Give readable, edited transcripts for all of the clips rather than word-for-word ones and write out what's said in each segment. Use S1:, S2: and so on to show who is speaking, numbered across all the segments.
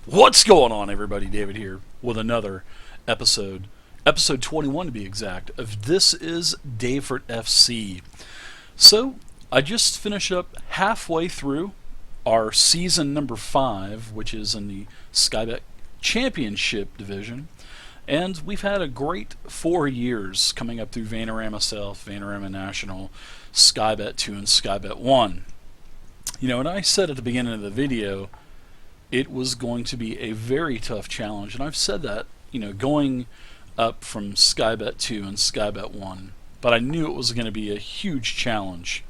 S1: What's going on, everybody? David here with another episode, episode 21 to be exact, of This is Daveford FC. So, I just finished up halfway through our season number 5, which is in the Skybet Championship division, and we've had a great 4 years coming up through Vanarama South, Vanarama National, Skybet 2, and Skybet 1. You know, and I said at the beginning of the video, it was going to be a very tough challenge, and I've said that, going up from Skybet 2 and Skybet 1, but I knew it was going to be a huge challenge.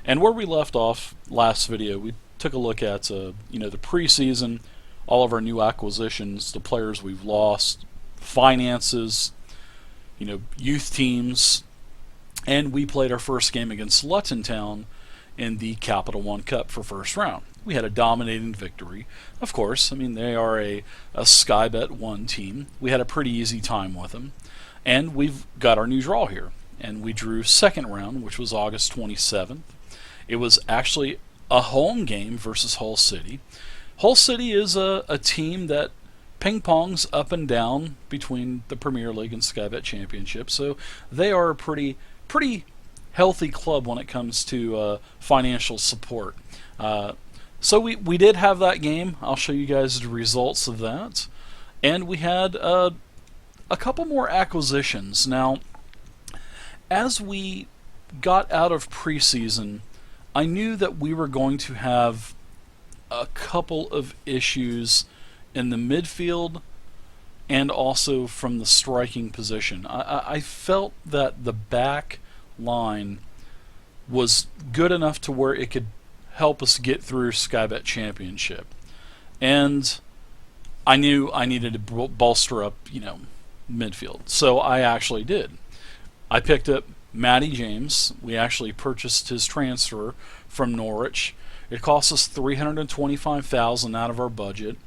S1: And where we left off last video, we took a look at, the preseason, all of our new acquisitions, the players we've lost, finances, youth teams, and we played our first game against Luton Town in the Capital One Cup for first round. We had a dominating victory. Of course, they are a Skybet 1 team. We had a pretty easy time with them. And we've got our new draw here. And we drew second round, which was August 27th. It was actually a home game versus Hull City. Hull City is a team that ping-pongs up and down between the Premier League and Skybet Championship. So they are a pretty healthy club when it comes to financial support. So we did have that game. I'll show you guys the results of that. And we had a couple more acquisitions. Now, as we got out of preseason, I knew that we were going to have a couple of issues in the midfield and also from the striking position. I felt that the back line was good enough to where it could help us get through Skybet Championship. And I knew I needed to bolster up, midfield. So I actually did. I picked up Matty James. We actually purchased his transfer from Norwich. It cost us $325,000 out of our budget,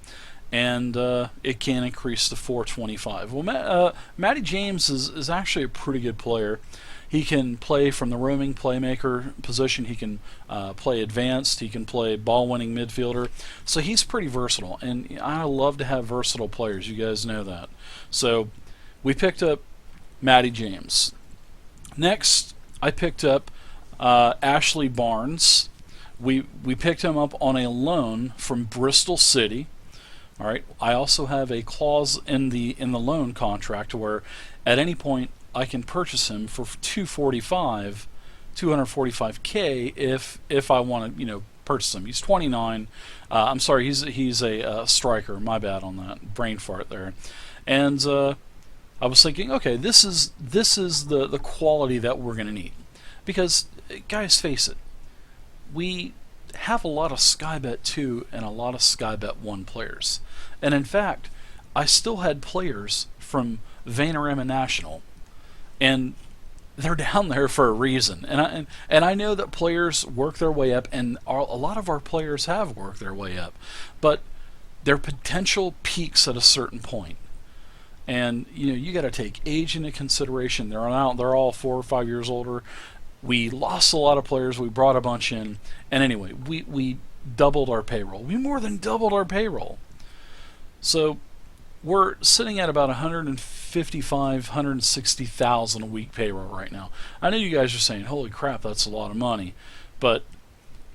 S1: and it can increase to $425,000. Well, Matty James is actually a pretty good player. He can play from the roaming playmaker position. He can play advanced. He can play ball-winning midfielder. So he's pretty versatile, and I love to have versatile players. You guys know that. So we picked up Matty James. Next, I picked up Ashley Barnes. We picked him up on a loan from Bristol City. All right. I also have a clause in the loan contract where at any point I can purchase him for $245K if I want to purchase him. He's 29. I'm sorry, he's a striker. My bad on that brain fart there. And I was thinking, okay, this is the quality that we're going to need, because guys, face it, we have a lot of Skybet 2 and a lot of Skybet 1 players. And in fact, I still had players from Vanarama National, and they're down there for a reason. And I know that players work their way up, and a lot of our players have worked their way up, but their potential peaks at a certain point. And you got to take age into consideration. They're all 4 or 5 years older. We lost a lot of players. We brought a bunch in, and anyway, we doubled our payroll. We more than doubled our payroll. So we're sitting at about $155,000, $160,000 a week payroll right now. I know you guys are saying, "Holy crap, that's a lot of money," but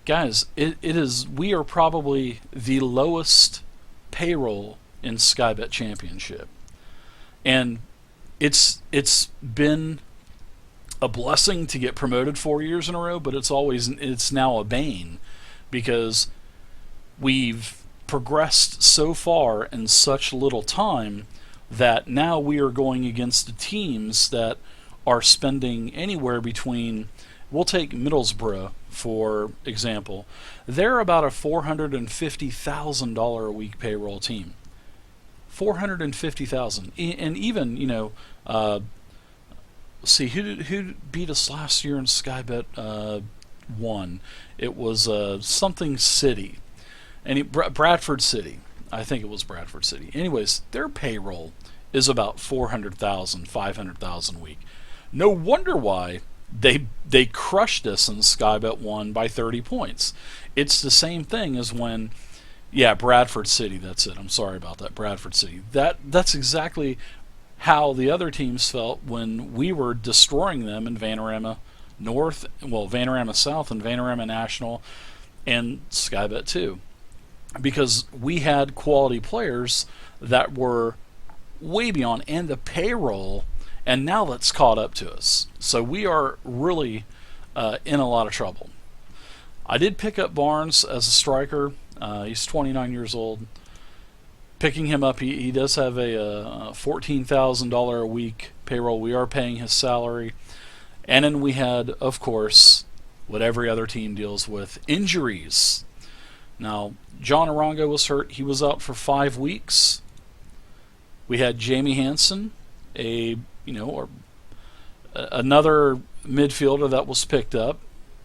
S1: guys, it is. We are probably the lowest payroll in Skybet Championship, and it's been a blessing to get promoted 4 years in a row, but it's now a bane, because we've progressed so far in such little time that now we are going against the teams that are spending anywhere between, we'll take Middlesbrough for example, they're about a $450,000 a week payroll team. $450,000, and even see who beat us last year in Skybet 1. It was something City, and Bradford City. I think it was Bradford City. Anyways, their payroll is about $400,000, $500,000 a week. No wonder why they crushed us in Skybet 1 by 30 points. It's the same thing as when Yeah, Bradford City. That's it. I'm sorry about that. Bradford City. That's exactly how the other teams felt when we were destroying them in Vanarama North, well, Vanarama South and Vanarama National and Skybet too, because we had quality players that were way beyond, and the payroll, and now that's caught up to us. So we are really in a lot of trouble. I did pick up Barnes as a striker. He's 29 years old. Picking him up, he does have a $14,000 a week payroll. We are paying his salary. And then we had, of course, what every other team deals with, injuries. Now, John Arango was hurt. He was out for 5 weeks. We had Jamie Hansen, another midfielder that was picked up.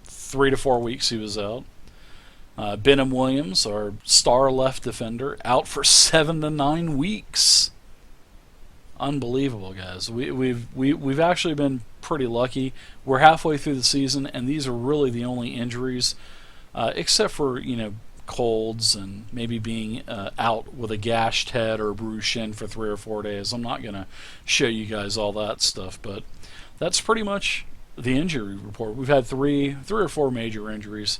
S1: 3 to 4 weeks he was out. Benham Williams, our star left defender, out for 7 to 9 weeks. Unbelievable, guys. We've actually been pretty lucky. We're halfway through the season, and these are really the only injuries, except for colds and maybe being out with a gashed head or a bruised shin for 3 or 4 days. I'm not gonna show you guys all that stuff, but that's pretty much the injury report. We've had three or four major injuries.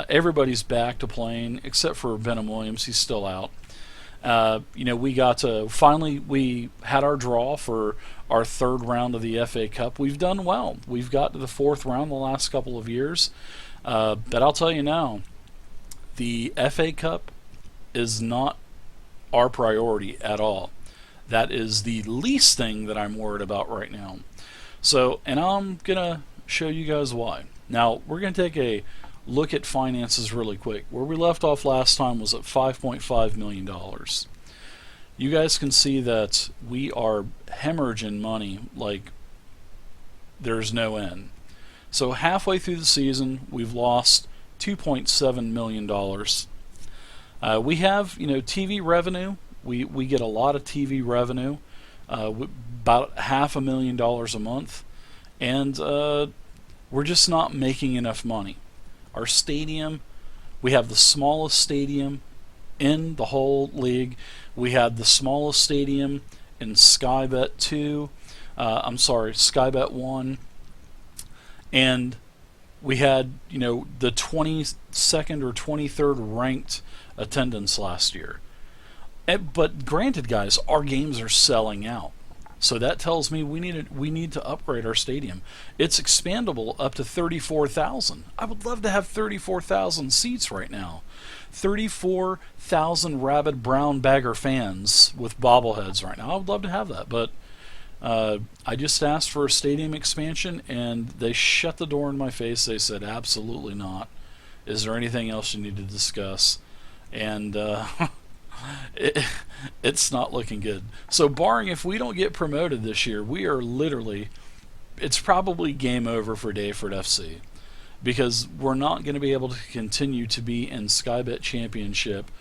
S1: Everybody's back to playing except for Benham Williams. He's still out. We got to finally, we had our draw for our 3rd round of the FA Cup. We've done well. We've got to the 4th round the last couple of years. But I'll tell you now, the FA Cup is not our priority at all. That is the least thing that I'm worried about right now. So, and I'm going to show you guys why. Now, we're going to take a look at finances really quick. Where we left off last time was at $5.5 million. You guys can see that we are hemorrhaging money like there's no end. So halfway through the season, we've lost $2.7 million. We have, TV revenue. We get a lot of TV revenue, about $500,000 a month, and we're just not making enough money. Our stadium, we have the smallest stadium in the whole league. We had the smallest stadium in Skybet 2. Skybet 1. And we had, the 22nd or 23rd ranked attendance last year. But granted, guys, our games are selling out. So that tells me we need to upgrade our stadium. It's expandable up to 34,000. I would love to have 34,000 seats right now. 34,000 rabid brown bagger fans with bobbleheads right now. I would love to have that, but I just asked for a stadium expansion, and they shut the door in my face. They said, absolutely not. Is there anything else you need to discuss? And it's not looking good. So barring if we don't get promoted this year, we are literally, it's probably game over for Daveford FC, because we're not going to be able to continue to be in Skybet Championship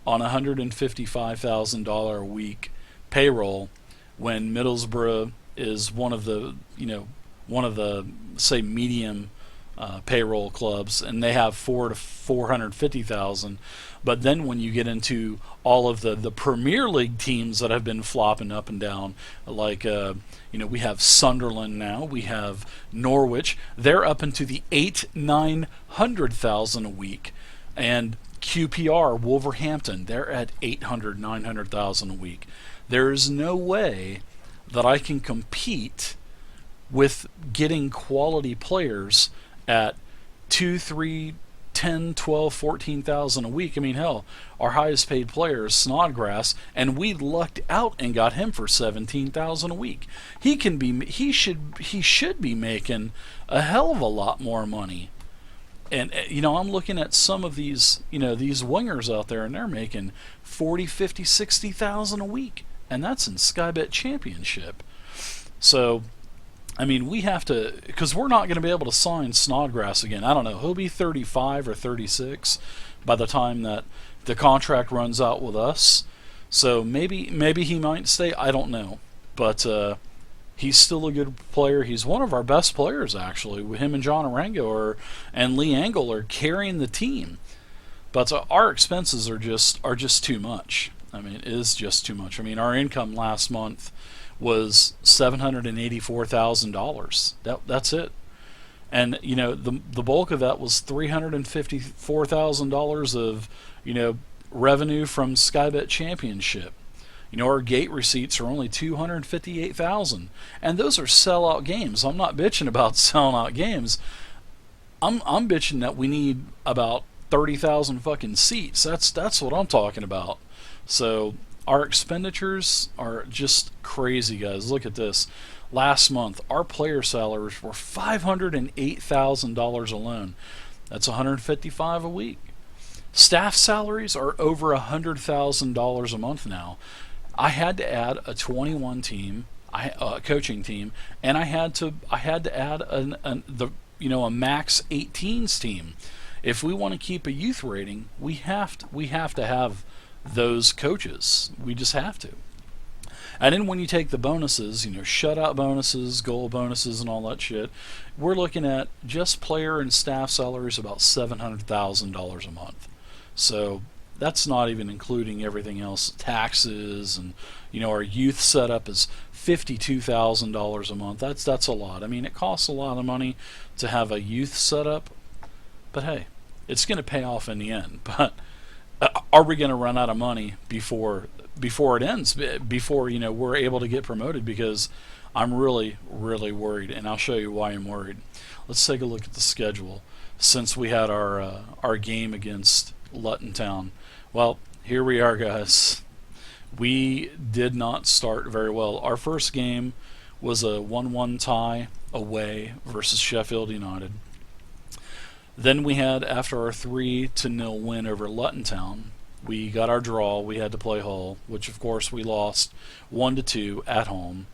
S1: on $155,000 a week payroll when Middlesbrough is one of the say medium payroll clubs, and they have 4 to 450,000. But then when you get into all of the Premier League teams that have been flopping up and down, like we have Sunderland now, we have Norwich, they're up into the 800,000-900,000 a week, and QPR Wolverhampton, they're at 800,000-900,000 a week. There is no way that I can compete with getting quality players at 2, 3, 10, 12, 14,000 a week. I mean, hell, our highest paid player is Snodgrass, and we lucked out and got him for 17,000 a week. He should be making a hell of a lot more money. And I'm looking at some of these these wingers out there, and they're making 40, 50, 60,000 a week, and that's in Skybet Championship. So I mean, we have to, because we're not going to be able to sign Snodgrass again. I don't know, he'll be 35 or 36 by the time that the contract runs out with us. So maybe he might stay, I don't know. But he's still a good player. He's one of our best players, actually. Him and John Arango and Lee Angle are carrying the team. But our expenses are just too much. I mean, it is just too much. I mean, our income last month was $784,000. That's it. And the bulk of that was $354,000 of revenue from Skybet Championship. Our gate receipts are only $258,000, and those are sellout games. I'm not bitching about selling out games. I'm bitching that we need about 30,000 fucking seats. That's what I'm talking about. So our expenditures are just crazy, guys. Look at this. Last month, our player salaries were $508,000 alone. That's $155 a week. Staff salaries are over $100,000 a month now. I had to add a 21 team, a coaching team, and I had to add a max 18s team. If we want to keep a youth rating, we have to have those coaches. We just have to. And then when you take the bonuses, shutout bonuses, goal bonuses, and all that shit, we're looking at just player and staff salaries about $700,000 a month. So that's not even including everything else, taxes, and our youth setup is $52,000 a month. That's a lot. I mean, it costs a lot of money to have a youth setup, but hey, it's going to pay off in the end. But are we going to run out of money before it ends? Before we're able to get promoted? Because I'm really, really worried, and I'll show you why I'm worried. Let's take a look at the schedule since we had our game against Luton Town. Well, here we are, guys. We did not start very well. Our first game was a 1-1 tie away versus Sheffield United. Then we had, after our 3-0 win over Luton Town, we got our draw. We had to play Hull, which of course we lost 1-2 at home.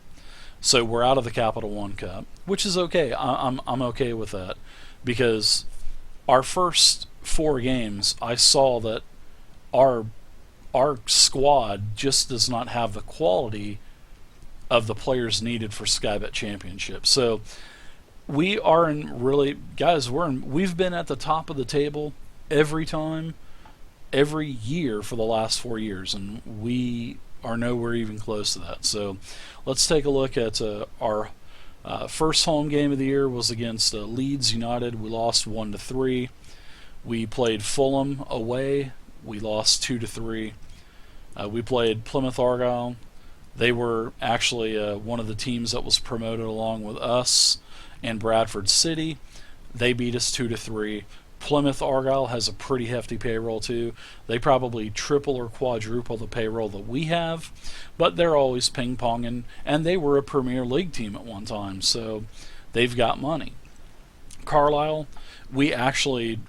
S1: So we're out of the Capital One Cup, which is okay. I'm okay with that, because our first 4 games, I saw that our squad just does not have the quality of the players needed for Skybet Championship. So we are in really, guys, we've been at the top of the table every year for the last 4 years, and we are nowhere even close to that. So let's take a look at our first home game of the year was against Leeds United. We lost 1-3. We played Fulham away. We lost 2-3. We played Plymouth Argyle. They were actually one of the teams that was promoted along with us and Bradford City. They beat us 2-3. Plymouth Argyle has a pretty hefty payroll too. They probably triple or quadruple the payroll that we have, but they're always ping-ponging, and they were a Premier League team at one time, so they've got money. Carlisle, we actually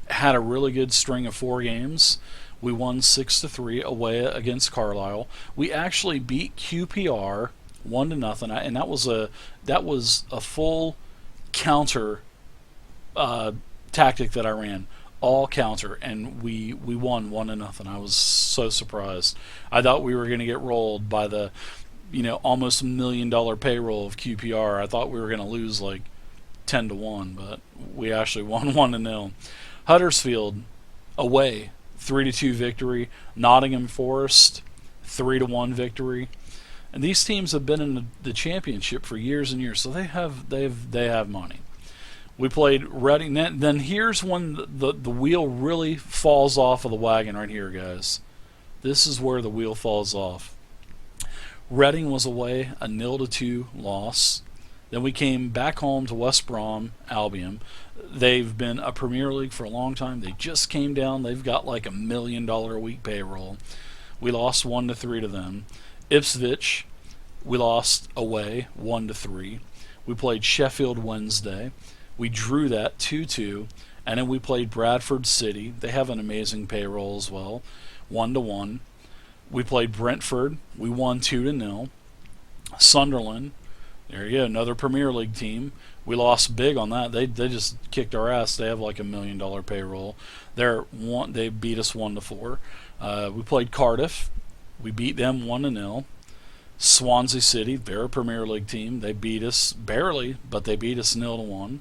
S1: had a really good string of 4 games. We won 6-3 away against Carlisle. We actually beat QPR 1-0, and that was a full counter tactic that I ran, all counter, and we won 1-0. I was so surprised. I thought we were going to get rolled by the almost $1 million payroll of QPR. I thought we were going to lose like 10-1, but we actually won 1-0. Huddersfield away, 3-2 victory. Nottingham Forest, 3-1 victory. And these teams have been in the championship for years and years, so they have money. We played Reading. Then here's when the wheel really falls off of the wagon right here, guys. This is where the wheel falls off. Reading was away, a 0-2 loss. Then we came back home to West Brom Albion. They've been a Premier League for a long time. They just came down. They've got like $1 million a week payroll. We lost 1-3 to them. Ipswich, we lost away 1-3. We played Sheffield Wednesday. We drew that 2-2, and then we played Bradford City. They have an amazing payroll as well, 1-1. We played Brentford. We won 2-0. Sunderland, there you go, another Premier League team. We lost big on that. They just kicked our ass. They have like $1 million payroll. They beat us 1-4. We played Cardiff. We beat them 1-0. Swansea City, they're a Premier League team. They beat us barely, but they beat us 0-1.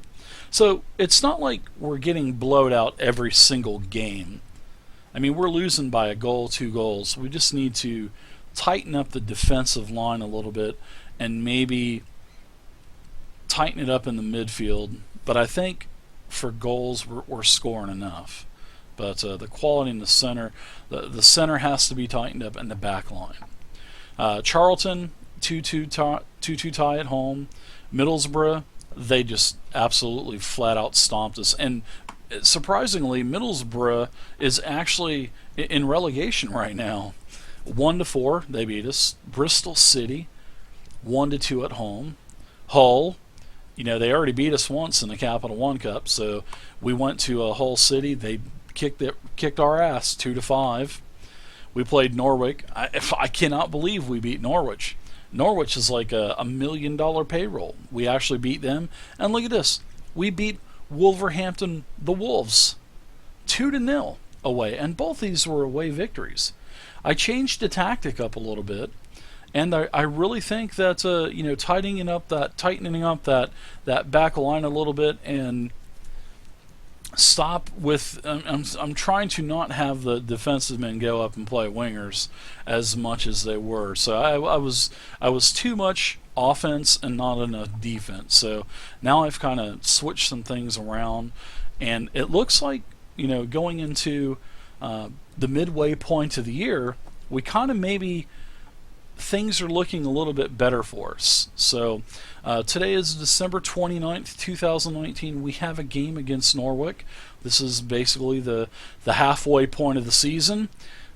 S1: So it's not like we're getting blowed out every single game. I mean, we're losing by a goal, 2 goals. We just need to tighten up the defensive line a little bit and maybe tighten it up in the midfield. But I think for goals, we're scoring enough. But the quality in the center, the center has to be tightened up, and the back line. Charlton, 2-2 tie at home. Middlesbrough, they just absolutely flat out stomped us. And surprisingly, Middlesbrough is actually in relegation right now. 1-4, they beat us. Bristol City, 1-2 at home. Hull, they already beat us once in the Capital One Cup, so we went to Hull City. They kicked our ass 2-5. We played Norwich. I cannot believe we beat Norwich. Norwich is like a $1 million payroll. We actually beat them. And look at this. We beat Wolverhampton, the Wolves, 2-0 away. And both these were away victories. I changed the tactic up a little bit. And I really think that tightening up that back line a little bit and stop with. I'm trying to not have the defensive men go up and play wingers as much as they were. So I was too much offense and not enough defense. So now I've kind of switched some things around, and it looks like going into the midway point of the year, we kind of maybe. Things are looking a little bit better for us. So today is December 29th, 2019. We have a game against Norwich. This is basically the halfway point of the season.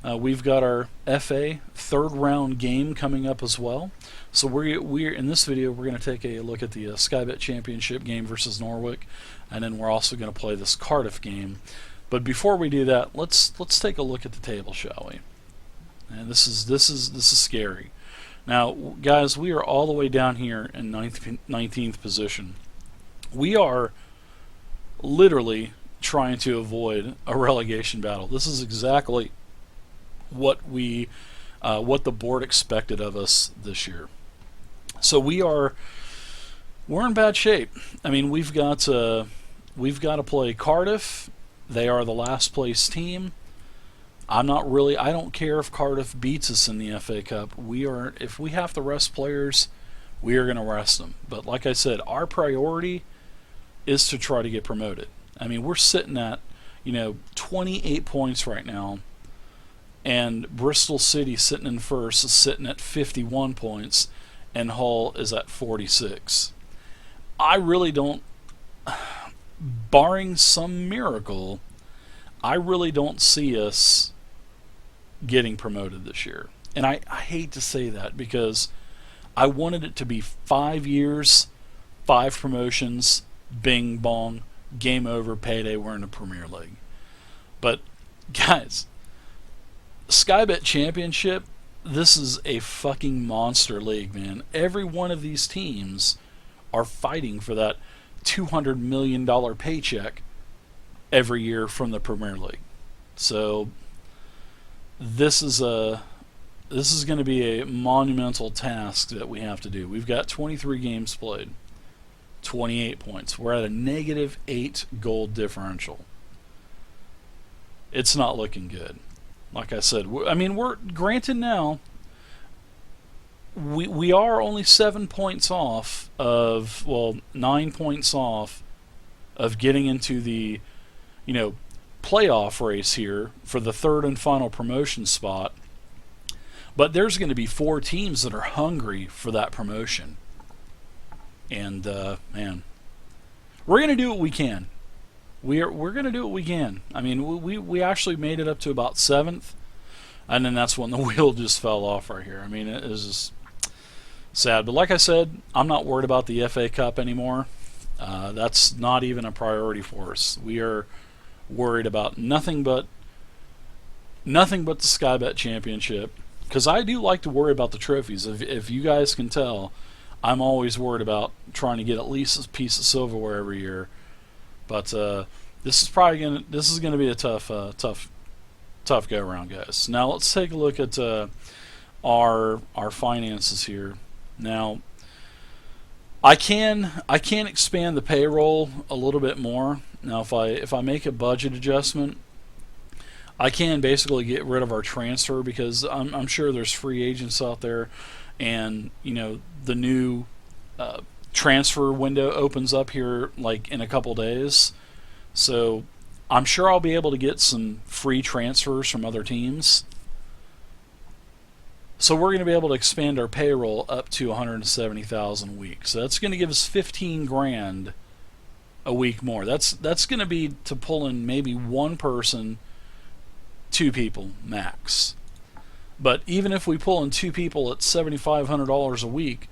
S1: We've got our FA third round game coming up as well. So we're in this video we're going to take a look at the Sky Bet Championship game versus Norwich, and then we're also going to play this Cardiff game. But before we do that, let's take a look at the table, shall we? And this is scary. Now, guys, we are all the way down here in 19th position. We are literally trying to avoid a relegation battle. This is exactly what the board expected of us this year. So we're in bad shape. I mean, we've got to play Cardiff. They are the last place team. I don't care if Cardiff beats us in the FA Cup. If we have to rest players, we are going to rest them. But like I said, our priority is to try to get promoted. I mean, we're sitting at, 28 points right now, and Bristol City sitting in first is sitting at 51 points, and Hull is at 46. I really don't, barring some miracle, I really don't see us getting promoted this year. And I hate to say that because I wanted it to be 5 years, 5 promotions, bing bong, game over, payday, we're in the Premier League. But guys, Sky Bet Championship, this is a fucking monster league, man. Every one of these teams are fighting for that $200 million paycheck every year from the Premier League. So this is going to be a monumental task that we have to do. We've got 23 games played, 28 points. We're at a -8 goal differential. It's not looking good. Like I said, we're granted now. We are only 7 points off of 9 points off of getting into the playoff race here for the third and final promotion spot. But there's going to be 4 teams that are hungry for that promotion. And man, we're going to do what we can. We're going to do what we can. I mean, we actually made it up to about 7th, and then that's when the wheel just fell off right here. I mean, it is just sad. But like I said, I'm not worried about the FA Cup anymore. That's not even a priority for us. We are worried about nothing but the Sky Bet Championship, because I do like to worry about the trophies. If you guys can tell, I'm always worried about trying to get at least a piece of silverware every year. But this is gonna be a tough go around, guys. Now let's take a look at our finances here. Now I can expand the payroll a little bit more. Now, if I make a budget adjustment, I can basically get rid of our transfer because I'm sure there's free agents out there, and the new transfer window opens up here like in a couple days. So I'm sure I'll be able to get some free transfers from other teams. So we're going to be able to expand our payroll up to 170,000 a week. So that's going to give us 15 grand a week more. That's going to be to pull in maybe one person, two people max. But even if we pull in two people at $7,500 a week,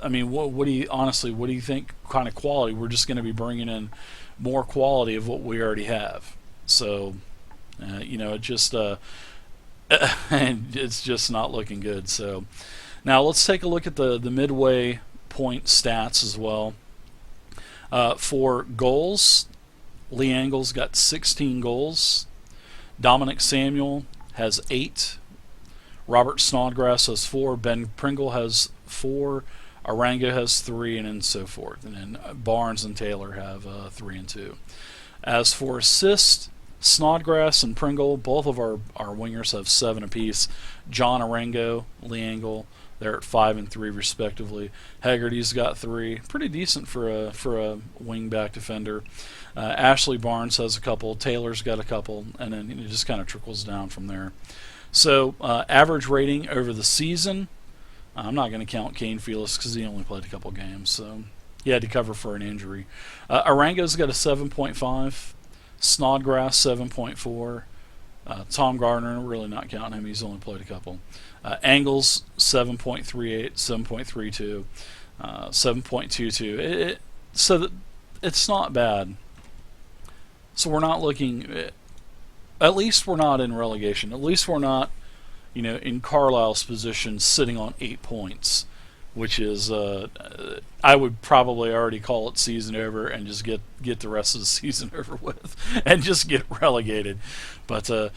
S1: I mean, what do you think kind of quality? We're just going to be bringing in more quality of what we already have. So, it just and it's just not looking good. So now let's take a look at the midway point stats as well. For goals, Lee Angle's got 16 goals. Dominic Samuel has 8. Robert Snodgrass has 4. Ben Pringle has 4. Arango has 3, and then so forth. And then Barnes and Taylor have 3 and 2. As for assists, Snodgrass and Pringle, both of our wingers have 7 apiece. John Arango, Lee Angle, they're at 5 and 3 respectively. Haggerty's got 3, pretty decent for a wing back defender. Ashley Barnes has a couple. Taylor's got a couple, and then it just kind of trickles down from there. So average rating over the season. I'm not going to count Kane Felix because he only played a couple games, so he had to cover for an injury. Arango's got a 7.5. Snodgrass 7.4. Tom Gardner, really not counting him, he's only played a couple. Angles 7.38, 7.32, 7.22. So that it's not bad. So we're not looking. At least we're not in relegation. At least we're not, in Carlisle's position, sitting on 8 points, which is I would probably already call it season over and just get the rest of the season over with and just get relegated. But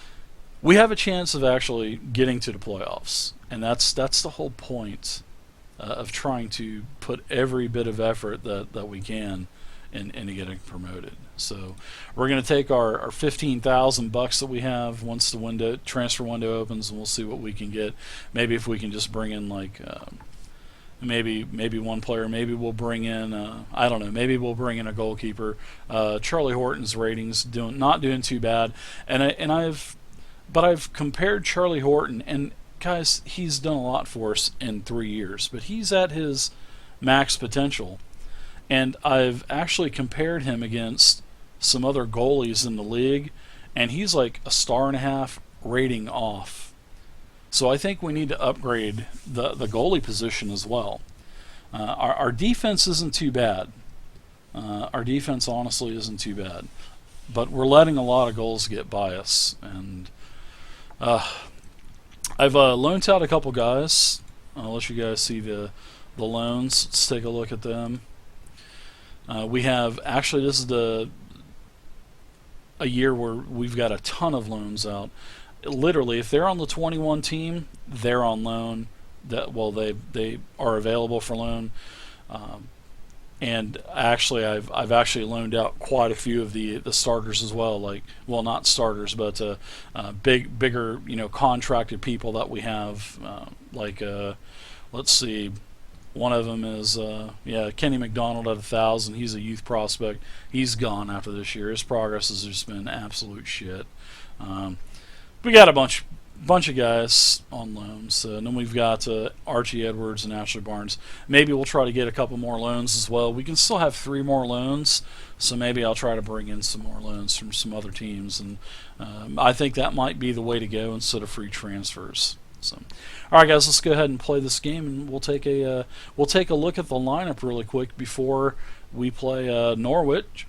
S1: we have a chance of actually getting to the playoffs, and that's the whole point of trying to put every bit of effort that we can into getting promoted. So we're going to take our $15,000 that we have once the transfer window opens, and we'll see what we can get. Maybe if we can just bring in like. Maybe one player. Maybe we'll bring in I don't know. Maybe we'll bring in a goalkeeper. Charlie Horton's ratings not doing too bad, I've compared Charlie Horton, and guys, he's done a lot for us in 3 years, but he's at his max potential, and I've actually compared him against some other goalies in the league, and he's like a 1.5 rating off. So I think we need to upgrade the goalie position as well. Our defense isn't too bad. Our defense honestly isn't too bad. But we're letting a lot of goals get by us. And I've loaned out a couple guys. I'll let you guys see the loans. Let's take a look at them. We have, actually this is a year where we've got a ton of loans out. Literally, if they're on the 21 team, they're on loan. They are available for loan. And actually, I've actually loaned out quite a few of the starters as well. Like, well, not starters, but bigger contracted people that we have. Let's see, one of them is Kenny McDonald at 1,000. He's a youth prospect. He's gone after this year. His progress has just been absolute shit. We got a bunch of guys on loans, and then we've got Archie Edwards and Ashley Barnes. Maybe we'll try to get a couple more loans as well. We can still have 3 more loans, so maybe I'll try to bring in some more loans from some other teams, and I think that might be the way to go instead of free transfers. So, all right, guys, let's go ahead and play this game, and we'll take a look at the lineup really quick before we play Norwich.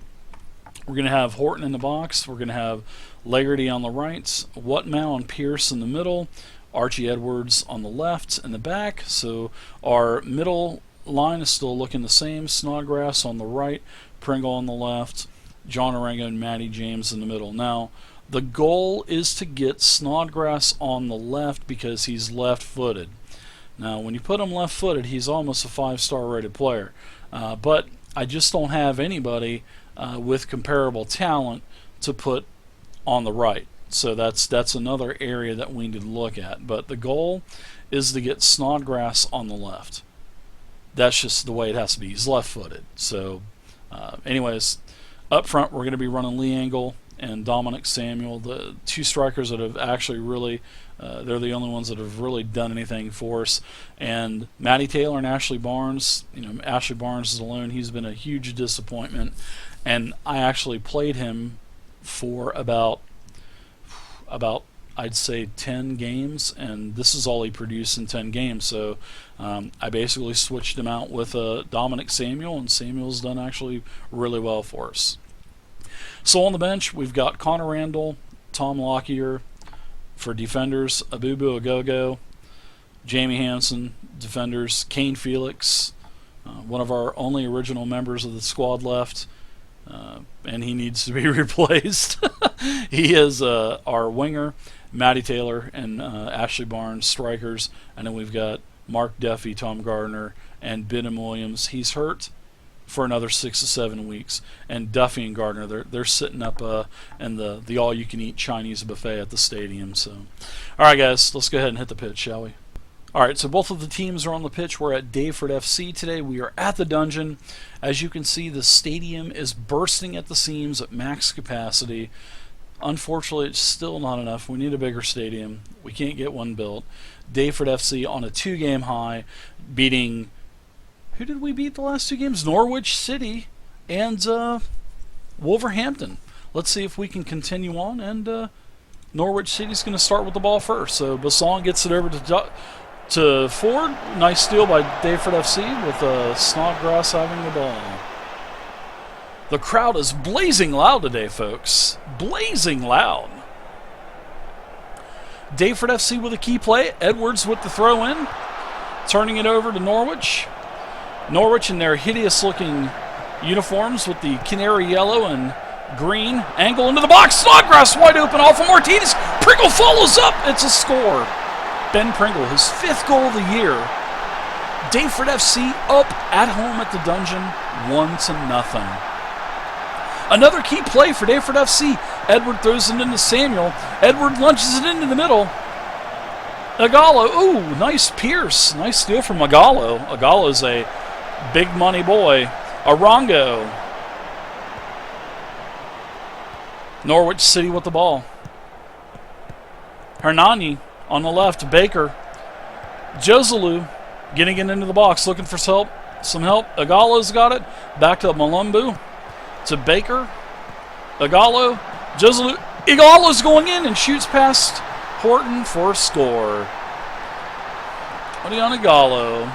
S1: We're going to have Horton in the box. We're going to have Lagarty on the right, Whatmow and Pierce in the middle, Archie Edwards on the left and the back. So our middle line is still looking the same. Snodgrass on the right, Pringle on the left, John Arango and Matty James in the middle. Now, the goal is to get Snodgrass on the left because he's left-footed. Now, when you put him left-footed, he's almost a 5-star rated player. But I just don't have anybody with comparable talent to put on the right. So that's another area that we need to look at. But the goal is to get Snodgrass on the left. That's just the way it has to be. He's left-footed. So, anyways, up front we're going to be running Lee Engel and Dominic Samuel, the two strikers that have actually really, they're the only ones that have really done anything for us. And Matty Taylor and Ashley Barnes, Ashley Barnes is alone. He's been a huge disappointment. And I actually played him for about I'd say 10 games, and this is all he produced in 10 games. So I basically switched him out with Dominic Samuel, and Samuel's done actually really well for us. So on the bench, we've got Connor Randall, Tom Lockyer for defenders, Abubu Agogo, Jamie Hansen, defenders, Kane Felix, one of our only original members of the squad left, and he needs to be replaced. He is our winger, Matty Taylor and Ashley Barnes, strikers, and then we've got Mark Duffy, Tom Gardner, and Benham Williams. He's hurt for another 6 to 7 weeks, and Duffy and Gardner, they're sitting up in the all-you-can-eat Chinese buffet at the stadium. So, all right, guys, let's go ahead and hit the pitch, shall we? All right, so both of the teams are on the pitch. We're at Daveford FC today. We are at the Dungeon. As you can see, the stadium is bursting at the seams at max capacity. Unfortunately, it's still not enough. We need a bigger stadium. We can't get one built. Daveford FC on a 2-game high, beating... Who did we beat the last 2 games? Norwich City and Wolverhampton. Let's see if we can continue on. And Norwich City's going to start with the ball first. So Basson gets it over to Ford. Nice steal by Daveford FC with Snodgrass having the ball. The crowd is blazing loud today, folks. Blazing loud. Daveford FC with a key play. Edwards with the throw-in. Turning it over to Norwich. Norwich in their hideous-looking uniforms with the canary yellow and green. Angle into the box. Snodgrass wide open off of Martinez. Pringle follows up. It's a score. Ben Pringle, his 5th goal of the year. Daveford FC up at home at the Dungeon, 1-0. Another key play for Daveford FC. Edward throws it into Samuel. Edward lunges it into the middle. Agalo, ooh, nice pierce. Nice steal from Agalo. Agalo's a big money boy. Arango. Norwich City with the ball. Hernani on the left. Baker. Joselu getting it into the box, looking for some help. Agalo's got it. Back to Malumbu. To Baker. Agalo. Joselu. Igalo's going in and shoots past Horton for a score. Odion Igalo.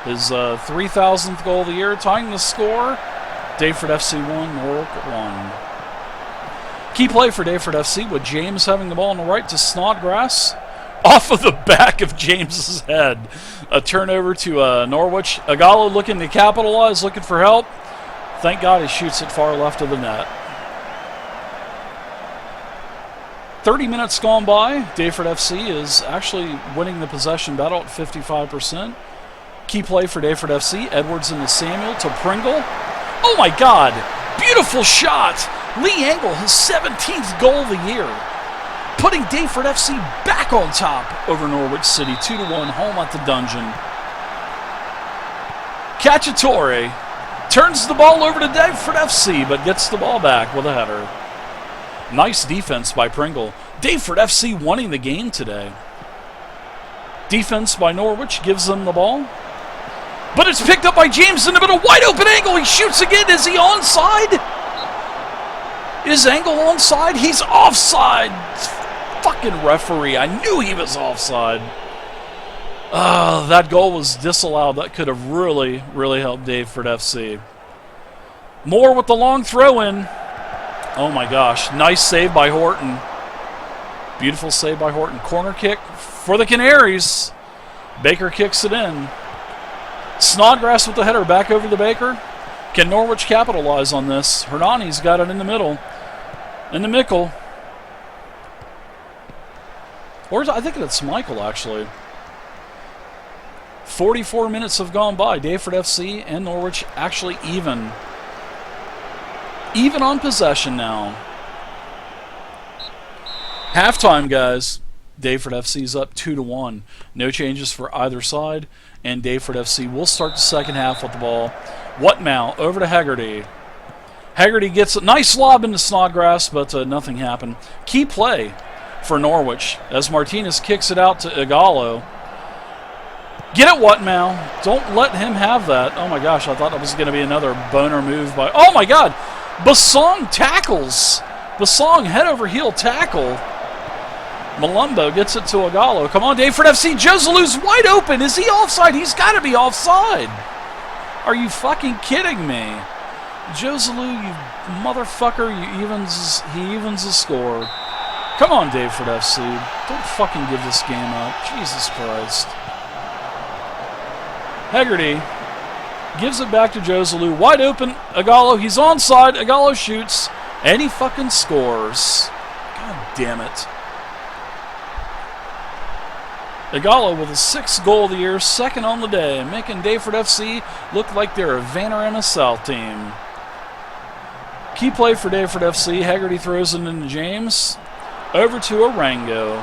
S1: His 3,000th goal of the year, tying the score. Daveford FC 1, Norwich 1. Key play for Daveford FC with James having the ball on the right to Snodgrass. Off of the back of James's head. A turnover to Norwich. Agalo looking to capitalize, looking for help. Thank God he shoots it far left of the net. 30 minutes gone by. Daveford FC is actually winning the possession battle at 55%. Key play for Daveford FC. Edwards into Samuel to Pringle. Oh my God! Beautiful shot! Lee Engel, his 17th goal of the year. Putting Daveford FC back on top over Norwich City. 2-1 home at the Dungeon. Cacciatore turns the ball over to Daveford FC, but gets the ball back with a header. Nice defense by Pringle. Daveford FC winning the game today. Defense by Norwich gives them the ball. But it's picked up by James in the middle. Wide open Angle. He shoots again. Is he onside? Is Angle onside? He's offside. Fucking referee. I knew he was offside. That goal was disallowed. That could have really, really helped Daveford FC. Moore with the long throw-in. Oh my gosh. Nice save by Horton. Beautiful save by Horton. Corner kick for the Canaries. Baker kicks it in. Snodgrass with the header back over the Baker. Can Norwich capitalize on this? Hernani's got it in the middle. In the Mickle. Or I think it's Michael, actually. 44 minutes have gone by. Daveford FC and Norwich actually even. Even on possession now. Halftime, guys. Daveford FC's up 2-1. No changes for either side. And Daveford FC will start the second half with the ball. Whatmow over to Hegarty. Hegarty gets a nice lob into Snodgrass, but nothing happened. Key play for Norwich as Martinez kicks it out to Igalo. Get it, Whatmow. Don't let him have that. Oh my gosh, I thought that was going to be another boner move by... Oh my god! Basong tackles! Basong head over heel tackle. Malumbo gets it to Igalo. Come on, Daveford FC. Joselu's wide open. Is he offside? He's got to be offside. Are you fucking kidding me? Joselu, you motherfucker, he evens the score. Come on, Daveford FC. Don't fucking give this game up. Jesus Christ. Hegarty gives it back to Joselu. Wide open. Igalo, he's onside. Igalo shoots. And he fucking scores. God damn it. Igalo with his 6th goal of the year, 2nd on the day, making Daveford FC look like they're a Vanarama South team. Key play for Daveford FC. Hegarty throws it into James. Over to Arango.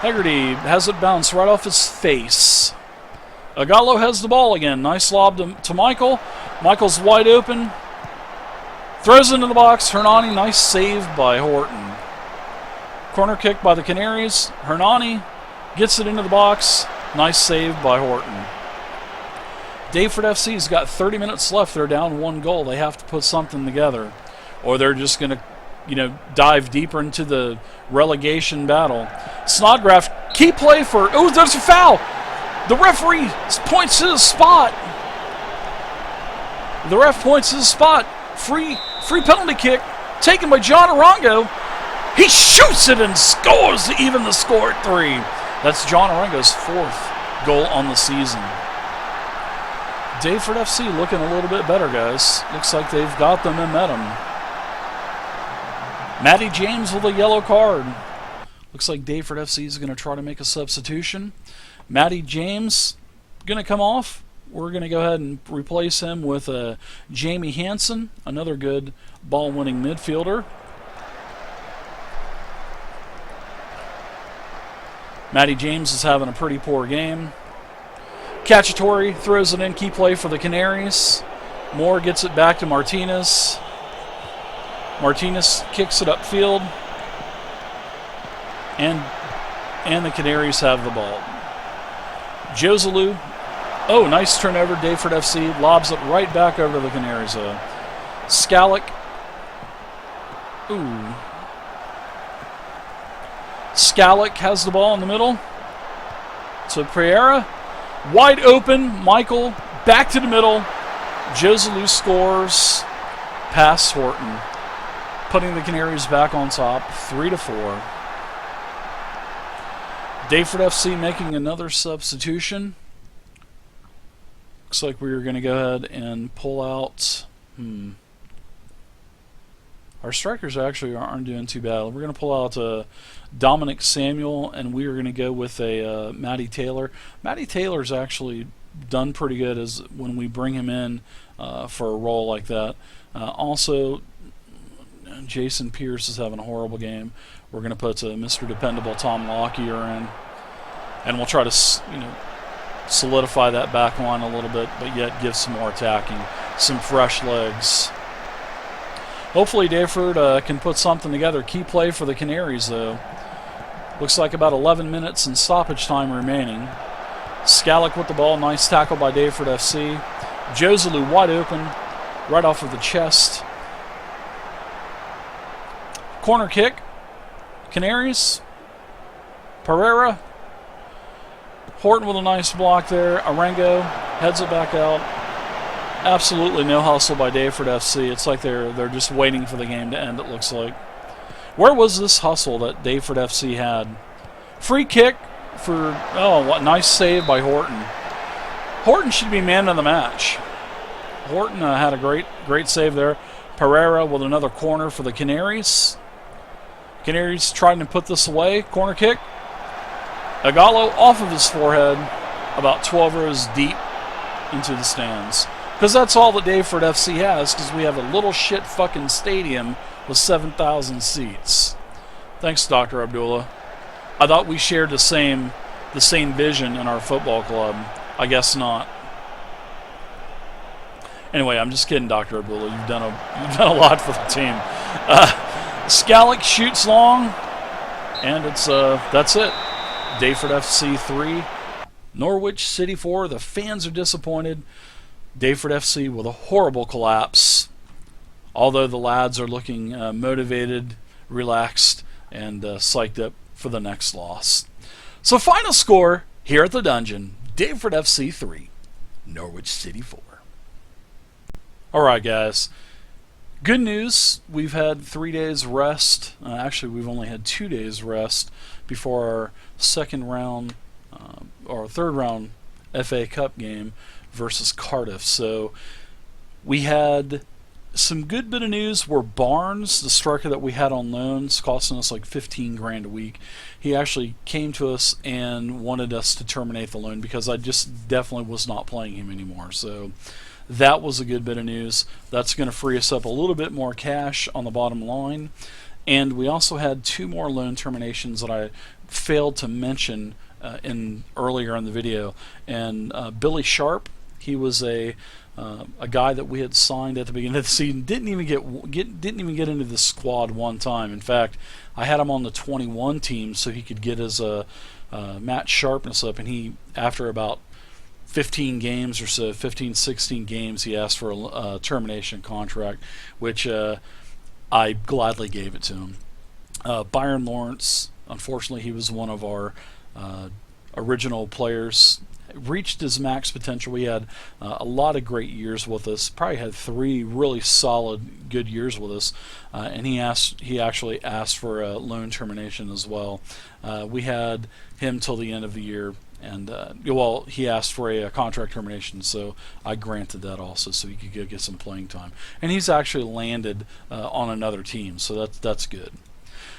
S1: Hegarty has it bounce right off his face. Igalo has the ball again. Nice lob to Michael. Michael's wide open. Throws into the box. Hernani, nice save by Horton. Corner kick by the Canaries. Hernani gets it into the box. Nice save by Horton. Daveford FC's got 30 minutes left. They're down 1 goal. They have to put something together, or they're just going to, dive deeper into the relegation battle. Snodgrass, key play for... Oh, there's a foul! The referee points to the spot. The ref points to the spot. Free penalty kick taken by John Arango. He shoots it and scores to even the score at 3. That's John Arango's 4th goal on the season. Daveford FC looking a little bit better, guys. Looks like they've got the momentum. Matty James with a yellow card. Looks like Daveford FC is going to try to make a substitution. Matty James going to come off. We're going to go ahead and replace him with Jamie Hansen, another good ball-winning midfielder. Matty James is having a pretty poor game. Cacciatore throws it in, key play for the Canaries. Moore gets it back to Martinez. Martinez kicks it upfield. And the Canaries have the ball. Joselu. Oh, nice turnover. Daveford FC lobs it right back over to the Canaries. Scalick. Ooh. Scalick has the ball in the middle. To Pereira. Wide open. Michael back to the middle. Joselu scores. Pass Horton. Putting the Canaries back on top. 3-4. Daveford FC making another substitution. Looks like we're going to go ahead and pull out... Our strikers actually aren't doing too bad. We're going to pull out Dominic Samuel, and we are going to go with a Matty Taylor. Matty Taylor's actually done pretty good as when we bring him in for a role like that. Also, Jason Pierce is having a horrible game. We're going to put Mr. Dependable Tom Lockyer in, and we'll try to solidify that back line a little bit, but yet give some more attacking, some fresh legs. Hopefully Daveford can put something together. Key play for the Canaries, though. Looks like about 11 minutes and stoppage time remaining. Scalick with the ball. Nice tackle by Daveford FC. Joselu wide open, right off of the chest. Corner kick. Canaries. Pereira. Horton with a nice block there. Arango heads it back out. Absolutely no hustle by Daveford FC. It's like they're just waiting for the game to end, it looks like. Where was this hustle that Daveford FC had? Free kick for... Oh, what nice save by Horton. Horton should be man of the match. Horton had a great save there. Pereira with another corner for the Canaries. Canaries trying to put this away. Corner kick. Igalo off of his forehead. about 12 rows deep into the stands. Because that's all that Daveford FC has, because we have a little shit fucking stadium with 7,000 seats. Thanks, Dr. Abdullah. I thought we shared the same vision in our football club. I guess not. Anyway, I'm just kidding, Dr. Abdullah. You've done a lot for the team. Scallick shoots long, and that's it. Daveford FC 3, Norwich City 4. The fans are disappointed. Daveford FC with a horrible collapse. Although the lads are looking motivated, relaxed, and psyched up for the next loss. So final score here at the dungeon: Daveford FC 3, Norwich City 4. Alright guys, good news, we've had 3 days rest. Actually, we've only had 2 days rest before our second round, or third round FA Cup game versus Cardiff. So we had some good bit of news where Barnes, the striker that we had on loans, costing us like 15 grand a week, he actually came to us and wanted us to terminate the loan because I just definitely was not playing him anymore. So that was a good bit of news. That's going to free us up a little bit more cash on the bottom line. And we also had 2 more loan terminations that I failed to mention earlier in the video. And Billy Sharp, he was a guy that we had signed at the beginning of the season. Didn't even get into the squad one time. In fact, I had him on the 21 team so he could get his match sharpness up. And he, after about 15 games or so, 16 games, he asked for a termination contract, which I gladly gave it to him. Byron Lawrence, unfortunately, he was one of our original players. Reached his max potential. He had a lot of great years with us. Probably had 3 really solid, good years with us. And he actually asked for a loan termination as well. We had him till the end of the year, and well, he asked for a contract termination, so I granted that also, so he could go get some playing time. And he's actually landed on another team, so that's good.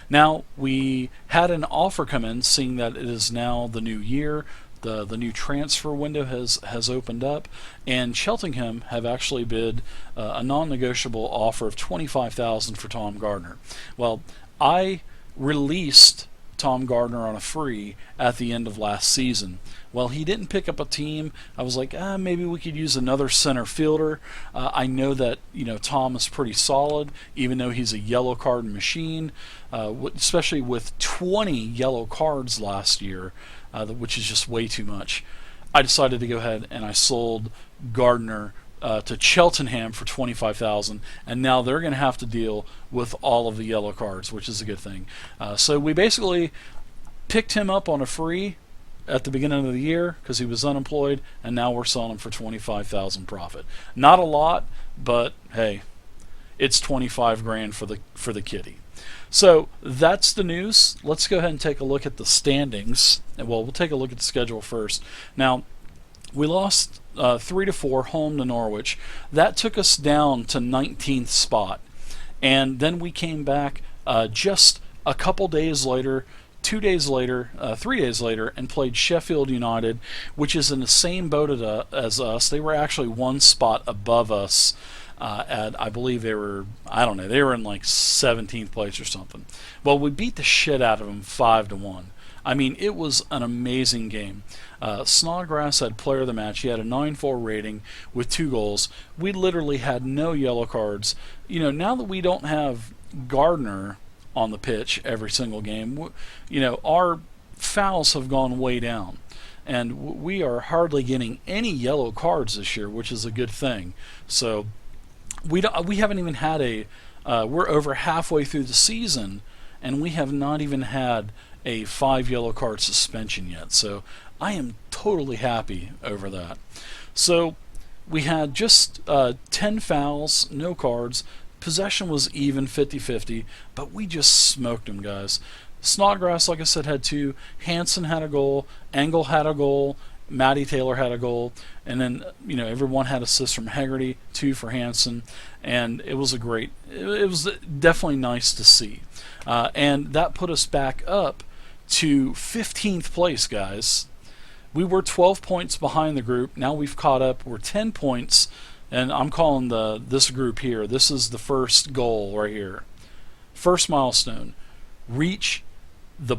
S1: Now, we had an offer come in, seeing that it is now the new year. The new transfer window has opened up, and Cheltenham have actually bid a non-negotiable offer of $25,000 for Tom Gardner. Well, I released Tom Gardner on a free at the end of last season. Well, he didn't pick up a team. I was like, maybe we could use another center fielder. I know that Tom is pretty solid, even though he's a yellow card machine, especially with 20 yellow cards last year, which is just way too much. I decided to go ahead and I sold Gardner to Cheltenham for $25,000, and now they're going to have to deal with all of the yellow cards, which is a good thing. So we basically picked him up on a free at the beginning of the year because he was unemployed, and now we're selling him for $25,000 profit. Not a lot, but hey, it's 25 grand for the kitty. So that's the news. Let's go ahead and take a look at the standings. Well, we'll take a look at the schedule first. Now, we lost 3-4 home to Norwich. That took us down to 19th spot. And then we came back just a couple days later, 2 days later, 3 days later, and played Sheffield United, which is in the same boat as us. They were actually 1 spot above us. I believe they were, I don't know, they were in like 17th place or something. Well, we beat the shit out of them 5-1. I mean, it was an amazing game. Snodgrass had player of the match. He had a 9.4 rating with 2 goals. We literally had no yellow cards. Now that we don't have Gardner on the pitch every single game, our fouls have gone way down. And we are hardly getting any yellow cards this year, which is a good thing. So we haven't even had we're over halfway through the season, and we have not even had a 5 yellow card suspension yet. So I am totally happy over that. So we had just 10 fouls, no cards. Possession was even 50-50, but we just smoked them, guys. Snodgrass, like I said, had 2. Hansen had a goal. Engel had a goal. Matty Taylor had a goal, and then everyone had assists from Hegarty, 2 for Hansen, and it was it was definitely nice to see, and that put us back up to 15th place, guys, We were 12 points behind the group. Now we've caught up. We're 10 points, and I'm calling this group here. This is the first goal right here. First milestone. Reach the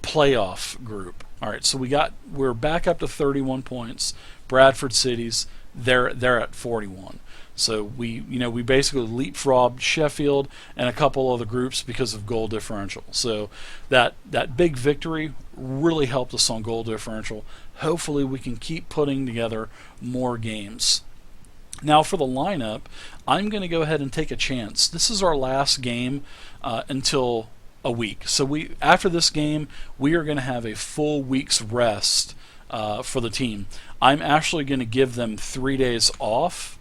S1: playoff group. All right, so we're back up to 31 points. Bradford City's they're at 41. So we basically leapfrogged Sheffield and a couple other groups because of goal differential. So that big victory really helped us on goal differential. Hopefully we can keep putting together more games. Now for the lineup, I'm going to go ahead and take a chance. This is our last game until a week. So after this game, we are going to have a full week's rest for the team. I'm actually going to give them 3 days off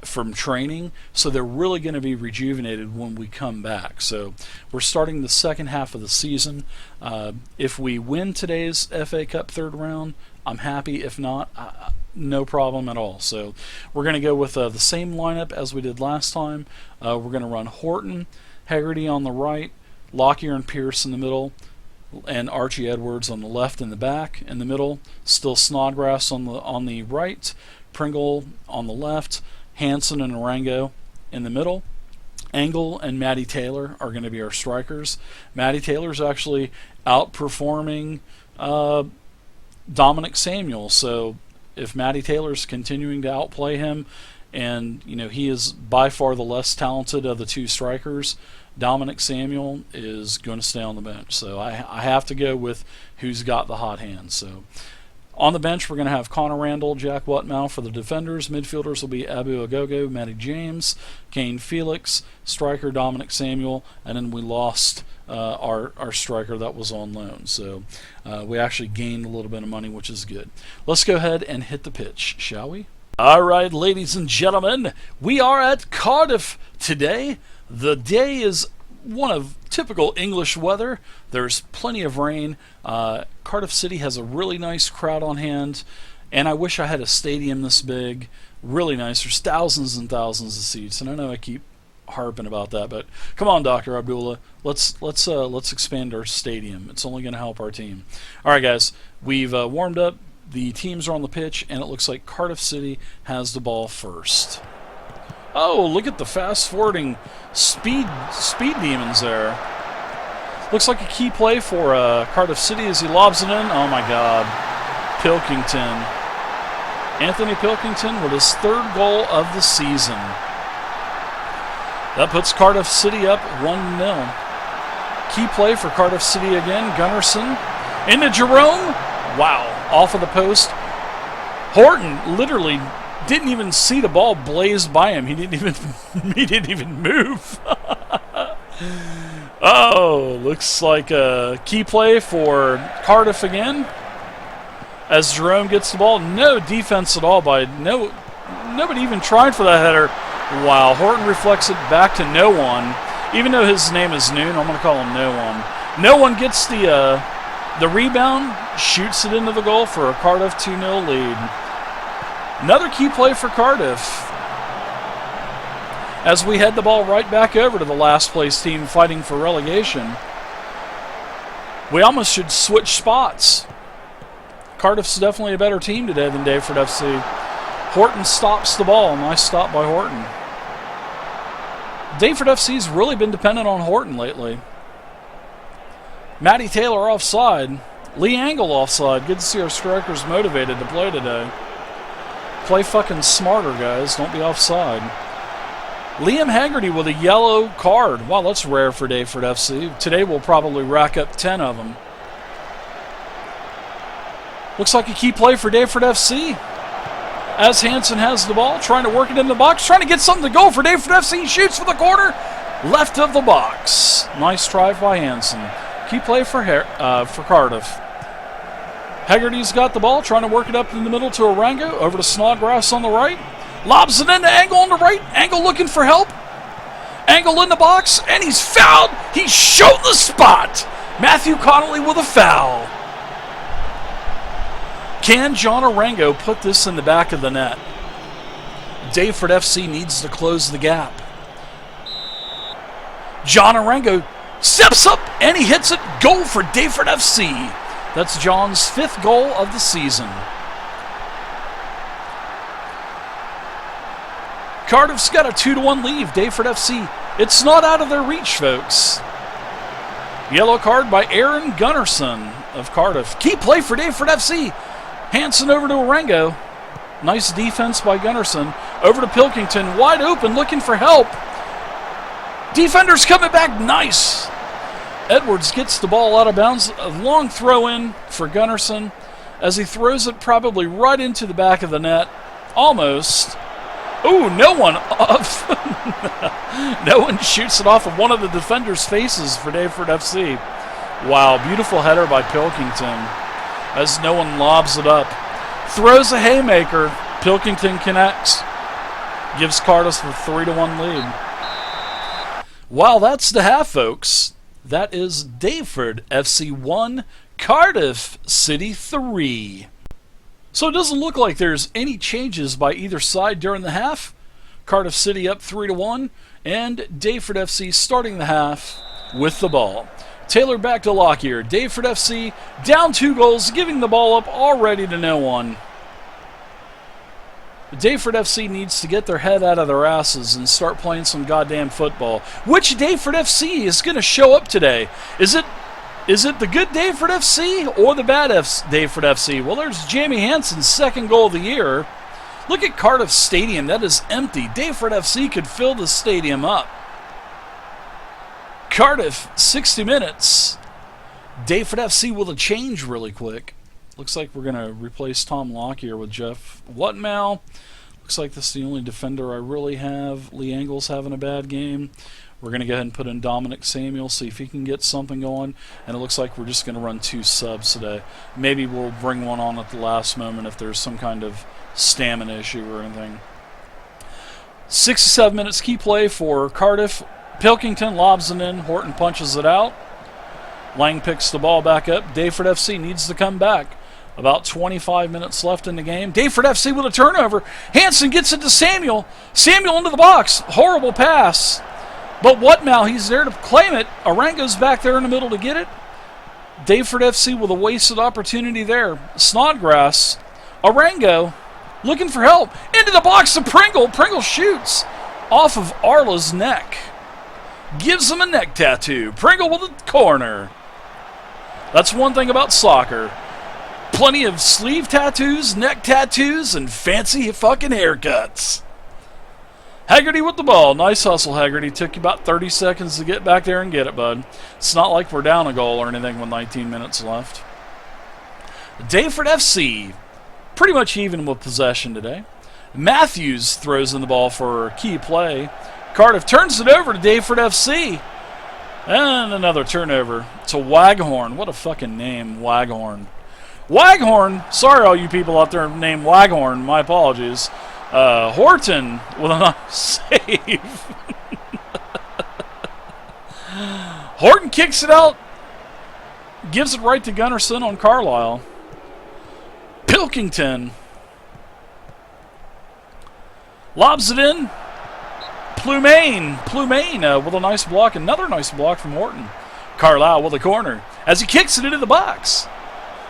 S1: from training, so they're really going to be rejuvenated when we come back. So we're starting the second half of the season. If we win today's FA Cup third round, I'm happy. If not, no problem at all. So we're going to go with the same lineup as we did last time. We're going to run Horton, Haggerty on the right, Lockyer and Pierce in the middle, and Archie Edwards on the left and the back. In the middle, still Snodgrass on the right, Pringle on the left, Hansen and Arango in the middle. Angle and Matty Taylor are going to be our strikers. Matty Taylor's actually outperforming Dominic Samuel. So if Matty Taylor's continuing to outplay him, and he is by far the less talented of the two strikers, Dominic Samuel is going to stay on the bench. So I have to go with who's got the hot hand. So on the bench, we're going to have Connor Randall, Jack Whatmow for the defenders. Midfielders will be Abu Agogo, Matty James, Kane Felix, striker Dominic Samuel, and then we lost our striker that was on loan. So we actually gained a little bit of money, which is good. Let's go ahead and hit the pitch, shall we? All right, ladies and gentlemen, we are at Cardiff today. The day is one of typical English weather. There's plenty of rain. Cardiff City has a really nice crowd on hand, and I wish I had a stadium this big. Really nice. There's thousands and thousands of seats, and I know I keep harping about that, but come on, Dr. Abdullah, let's expand our stadium. It's only going to help our team. All right, guys, we've warmed up. The teams are on the pitch, and it looks like Cardiff City has the ball first. Oh, look at the fast-forwarding speed demons there. Looks like a key play for Cardiff City as he lobs it in. Oh, my God. Pilkington. Anthony Pilkington with his third goal of the season. That puts Cardiff City up 1-0. Key play for Cardiff City again. Gunnarsson into Jerome. Wow. Off of the post. Horton literally didn't even see the ball blazed by him. He didn't even move. Oh, looks like a key play for Cardiff again. As Jerome gets the ball, no defense at all by nobody even tried for that header. Wow, Horton reflects it back to no one. Even though his name is Noon, I'm going to call him No One. No One gets the rebound, shoots it into the goal for a Cardiff 2-0 lead. Another key play for Cardiff as we head the ball right back over to the last place team fighting for relegation. We almost should switch spots. Cardiff's definitely a better team today than Daveford FC. Horton stops the ball. Nice stop by Horton. Daveford FC's really been dependent on Horton lately. Matty Taylor offside. Lee Angle offside. Good to see our strikers motivated to play today. Play fucking smarter, guys. Don't be offside. Liam Haggerty with a yellow card. Wow, that's rare for Daveford FC. Today we'll probably rack up 10 of them. Looks like a key play for Daveford FC. As Hansen has the ball, trying to work it in the box, trying to get something to go for Daveford FC. Shoots for the corner. Left of the box. Nice try by Hansen. Key play for Cardiff. Haggerty's got the ball, trying to work it up in the middle to Arango. Over to Snodgrass on the right. Lobs it into Angle on the right. Angle looking for help. Angle in the box, and he's fouled. He showed the spot. Matthew Connolly with a foul. Can John Arango put this in the back of the net? Daveford FC needs to close the gap. John Arango steps up, and he hits it. Goal for Daveford FC. That's John's 5th goal of the season. Cardiff's got a 2-1 lead. Daveford FC. It's not out of their reach, folks. Yellow card by Aaron Gunnarsson of Cardiff. Key play for Daveford FC. Hansen over to Orengo. Nice defense by Gunnarsson. Over to Pilkington. Wide open, looking for help. Defenders coming back. Nice. Edwards gets the ball out of bounds. A long throw in for Gunnarsson as he throws it probably right into the back of the net. Almost. Ooh, no one off. No one shoots it off of one of the defenders' faces for Daveford FC. Wow, beautiful header by Pilkington as no one lobs it up. Throws a haymaker. Pilkington connects. Gives Cardiff a 3-1 lead. Well, that's the half, folks. That is Daveford FC 1, Cardiff City 3. So it doesn't look like there's any changes by either side during the half. Cardiff City up 3-1, and Daveford FC starting the half with the ball. Taylor back to Lockyer. Daveford FC down 2 goals, giving the ball up already to no one. Daveford FC needs to get their head out of their asses and start playing some goddamn football. Which Daveford FC is going to show up today? Is it the good Daveford FC or the bad Daveford FC? Well, there's Jamie Hansen's 2nd goal of the year. Look at Cardiff Stadium. That is empty. Daveford FC could fill the stadium up. Cardiff, 60 minutes. Daveford FC will change really quick. Looks like we're going to replace Tom Lockyer with Jeff Whatmow. Looks like this is the only defender I really have. Lee Engels having a bad game. We're going to go ahead and put in Dominic Samuel, see if he can get something going. And it looks like we're just going to run 2 subs today. Maybe we'll bring one on at the last moment if there's some kind of stamina issue or anything. 67 minutes key play for Cardiff. Pilkington lobs it in. Horton punches it out. Lang picks the ball back up. Daveford FC needs to come back. About 25 minutes left in the game. Daveford FC with a turnover. Hansen gets it to Samuel. Samuel into the box. Horrible pass. But Whatmow, he's there to claim it. Orengo's back there in the middle to get it. Daveford FC with a wasted opportunity there. Snodgrass. Orengo looking for help. Into the box to Pringle. Pringle shoots off of Arla's neck. Gives him a neck tattoo. Pringle with a corner. That's one thing about soccer. Plenty of sleeve tattoos, neck tattoos, and fancy fucking haircuts. Haggerty with the ball. Nice hustle, Haggerty. Took you about 30 seconds to get back there and get it, bud. It's not like we're down a goal or anything with 19 minutes left. Daveford FC, pretty much even with possession today. Matthews throws in the ball for a key play. Cardiff turns it over to Daveford FC. And another turnover to Waghorn. What a fucking name, Waghorn. Waghorn, sorry all you people out there named Waghorn, my apologies. Horton with a nice save. Horton kicks it out. Gives it right to Gunnarsson on Carlisle. Pilkington lobs it in. Plumain with a nice block. Another nice block from Horton. Carlisle with a corner as he kicks it into the box.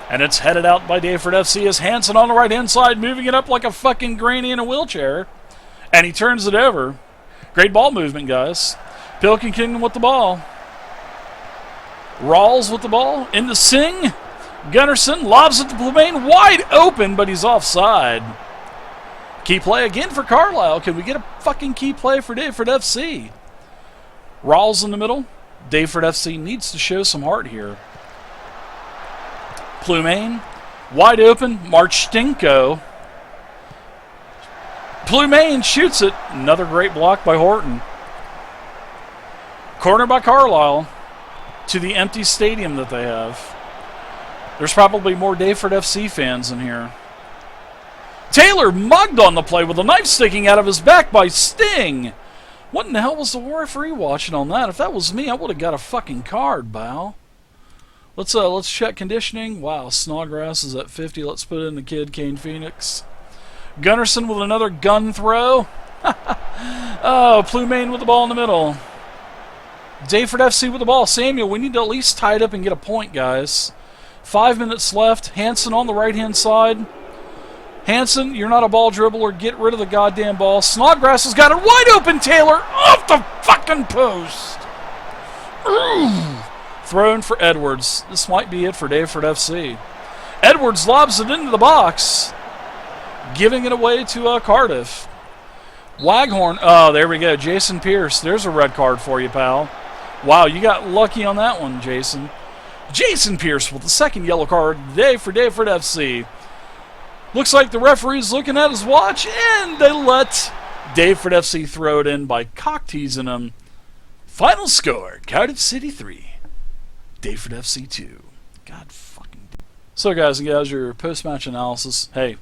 S1: And it's headed out by Daveford FC as Hansen on the right-hand side, moving it up like a fucking granny in a wheelchair. And he turns it over. Great ball movement, guys. Pilkington with the ball. Rawls with the ball. Into Singh. Gunnarsson lobs it to Plumain. Wide open, but he's offside. Key play again for Carlisle. Can we get a fucking key play for Daveford FC? Rawls in the middle. Daveford FC needs to show some heart here. Plumain, wide open, Marchenko. Plumain shoots it. Another great block by Horton. Corner by Carlisle to the empty stadium that they have. There's probably more Daveford FC fans in here. Taylor mugged on the play with a knife sticking out of his back by Sting. What in the hell was the referee watching on that? If that was me, I would have got a fucking card, Bow. Let's check conditioning. Wow, Snodgrass is at 50. Let's put in the kid, Kane Phoenix. Gunnarsson with another gun throw. Oh, Plumain with the ball in the middle. Daveford FC with the ball. Samuel, we need to at least tie it up and get a point, guys. 5 minutes left. Hansen on the right-hand side. Hansen, you're not a ball dribbler. Get rid of the goddamn ball. Snodgrass has got it wide open. Taylor off the fucking post. Ooh. Thrown for Edwards. This might be it for Daveford FC. Edwards lobs it into the box, giving it away to Cardiff. Waghorn. Oh, there we go. Jason Pierce. There's a red card for you, pal. Wow, you got lucky on that one, Jason. Jason Pierce with the second yellow card today for Daveford FC. Looks like the referee's looking at his watch, and they let Daveford FC throw it in by cock-teasing him. Final score, Cardiff City 3, Daveford FC 2. God fucking. So guys and gals, your post-match analysis. Hey,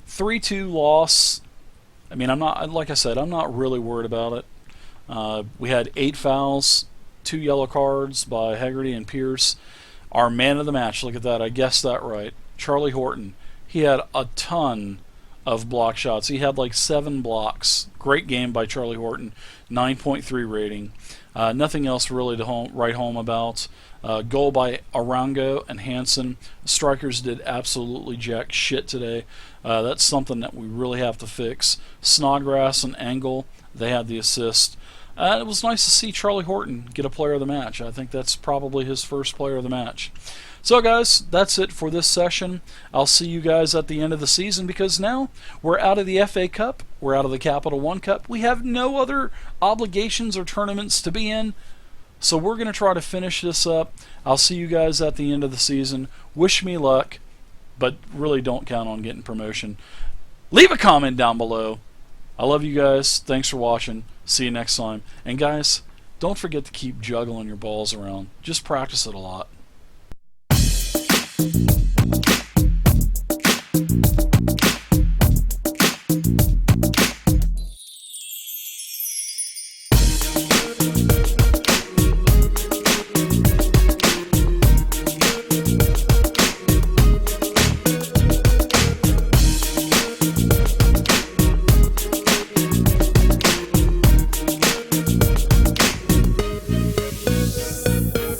S1: 3-2 loss. I mean, I'm not, like I said, I'm not really worried about it. We had 8 fouls, 2 yellow cards by Hegarty and Pierce. Our man of the match, look at that, I guessed that right. Charlie Horton. He had a ton of block shots. He had like 7 blocks. Great game by Charlie Horton. 9.3 rating. Nothing else really to write home about. Goal by Arango and Hansen. Strikers did absolutely jack shit today. That's something that we really have to fix. Snodgrass and Angle, they had the assist. It was nice to see Charlie Horton get a player of the match. I think that's probably his first player of the match. So guys, that's it for this session. I'll see you guys at the end of the season, because now we're out of the FA Cup, we're out of the Capital One Cup. We have no other obligations or tournaments to be in. So we're going to try to finish this up. I'll see you guys at the end of the season. Wish me luck, but really don't count on getting promotion. Leave a comment down below. I love you guys. Thanks for watching. See you next time. And guys, don't forget to keep juggling your balls around. Just practice it a lot.